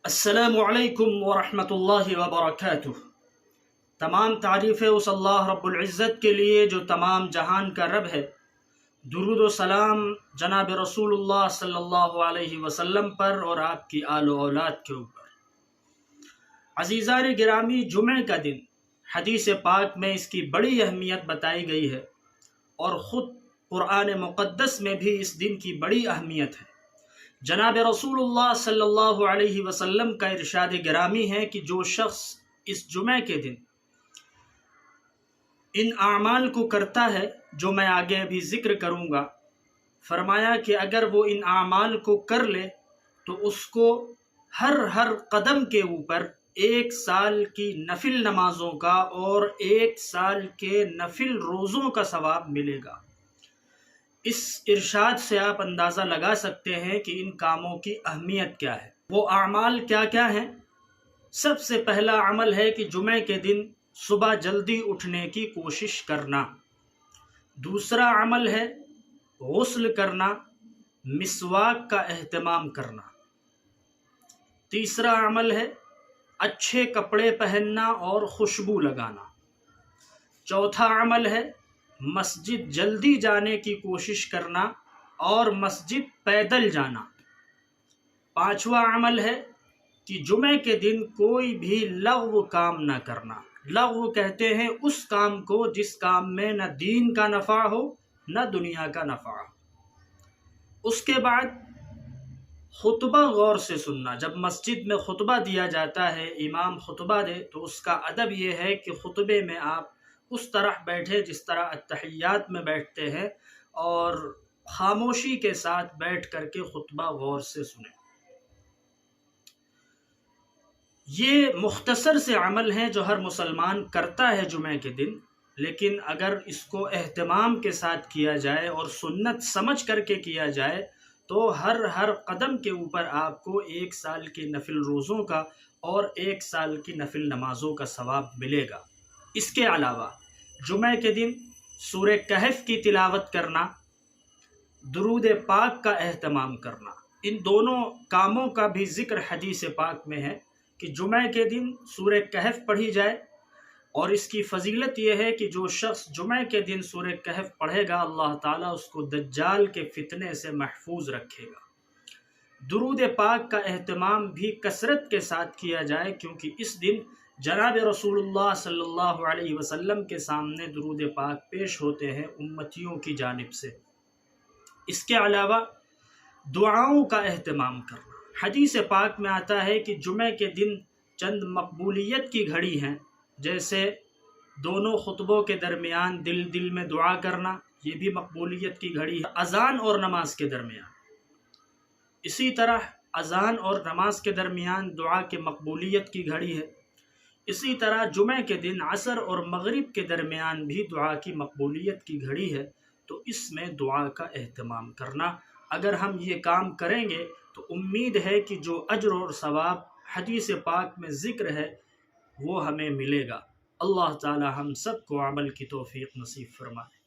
السلام علیکم ورحمۃ اللہ وبرکاتہ۔ تمام تعریفیں اس اللہ رب العزت کے لیے جو تمام جہان کا رب ہے۔ درود و سلام جناب رسول اللہ صلی اللہ علیہ وسلم پر اور آپ کی آل و اولاد کے اوپر۔ عزیزان گرامی، جمعہ کا دن حدیث پاک میں اس کی بڑی اہمیت بتائی گئی ہے، اور خود قرآن مقدس میں بھی اس دن کی بڑی اہمیت ہے۔ جناب رسول اللہ صلی اللہ علیہ وسلم کا ارشاد گرامی ہے کہ جو شخص اس جمعہ کے دن ان اعمال کو کرتا ہے جو میں آگے ابھی ذکر کروں گا، فرمایا کہ اگر وہ ان اعمال کو کر لے تو اس کو ہر قدم کے اوپر 1 سال کی نفل نمازوں کا اور 1 سال کے نفل روزوں کا ثواب ملے گا۔ اس ارشاد سے آپ اندازہ لگا سکتے ہیں کہ ان کاموں کی اہمیت کیا ہے۔ وہ اعمال کیا کیا ہیں؟ سب سے پہلا عمل ہے کہ جمعہ کے دن صبح جلدی اٹھنے کی کوشش کرنا۔ دوسرا عمل ہے غسل کرنا، مسواک کا اہتمام کرنا۔ تیسرا عمل ہے اچھے کپڑے پہننا اور خوشبو لگانا۔ چوتھا عمل ہے مسجد جلدی جانے کی کوشش کرنا اور مسجد پیدل جانا۔ پانچواں عمل ہے کہ جمعہ کے دن کوئی بھی لغو کام نہ کرنا۔ لغو کہتے ہیں اس کام کو جس کام میں نہ دین کا نفع ہو نہ دنیا کا نفع ہو۔ اس کے بعد خطبہ غور سے سننا۔ جب مسجد میں خطبہ دیا جاتا ہے، امام خطبہ دے تو اس کا ادب یہ ہے کہ خطبے میں آپ اس طرح بیٹھے جس طرح اتحیات میں بیٹھتے ہیں، اور خاموشی کے ساتھ بیٹھ کر کے خطبہ غور سے سنیں۔ یہ مختصر سے عمل ہیں جو ہر مسلمان کرتا ہے جمعہ کے دن، لیکن اگر اس کو اہتمام کے ساتھ کیا جائے اور سنت سمجھ کر کے کیا جائے تو ہر قدم کے اوپر آپ کو 1 سال کی نفل روزوں کا اور 1 سال کی نفل نمازوں کا ثواب ملے گا۔ اس کے علاوہ جمعہ کے دن سورہ کہف کی تلاوت کرنا، درود پاک کا اہتمام کرنا، ان دونوں کاموں کا بھی ذکر حدیث پاک میں ہے کہ جمعہ کے دن سورہ کہف پڑھی جائے، اور اس کی فضیلت یہ ہے کہ جو شخص جمعہ کے دن سورہ کہف پڑھے گا اللہ تعالیٰ اس کو دجال کے فتنے سے محفوظ رکھے گا۔ درود پاک کا اہتمام بھی کثرت کے ساتھ کیا جائے، کیونکہ اس دن جناب رسول اللہ صلی اللہ علیہ وسلم کے سامنے درود پاک پیش ہوتے ہیں امتیوں کی جانب سے۔ اس کے علاوہ دعاؤں کا اہتمام کرنا۔ حدیث پاک میں آتا ہے کہ جمعہ کے دن چند مقبولیت کی گھڑی ہیں، جیسے دونوں خطبوں کے درمیان دل میں دعا کرنا، یہ بھی مقبولیت کی گھڑی ہے۔ اذان اور نماز کے درمیان، اسی طرح اذان اور نماز کے درمیان دعا کے مقبولیت کی گھڑی ہے۔ اسی طرح جمعہ کے دن عصر اور مغرب کے درمیان بھی دعا کی مقبولیت کی گھڑی ہے، تو اس میں دعا کا اہتمام کرنا۔ اگر ہم یہ کام کریں گے تو امید ہے کہ جو اجر اور ثواب حدیث پاک میں ذکر ہے وہ ہمیں ملے گا۔ اللہ تعالی ہم سب کو عمل کی توفیق نصیب فرمائے۔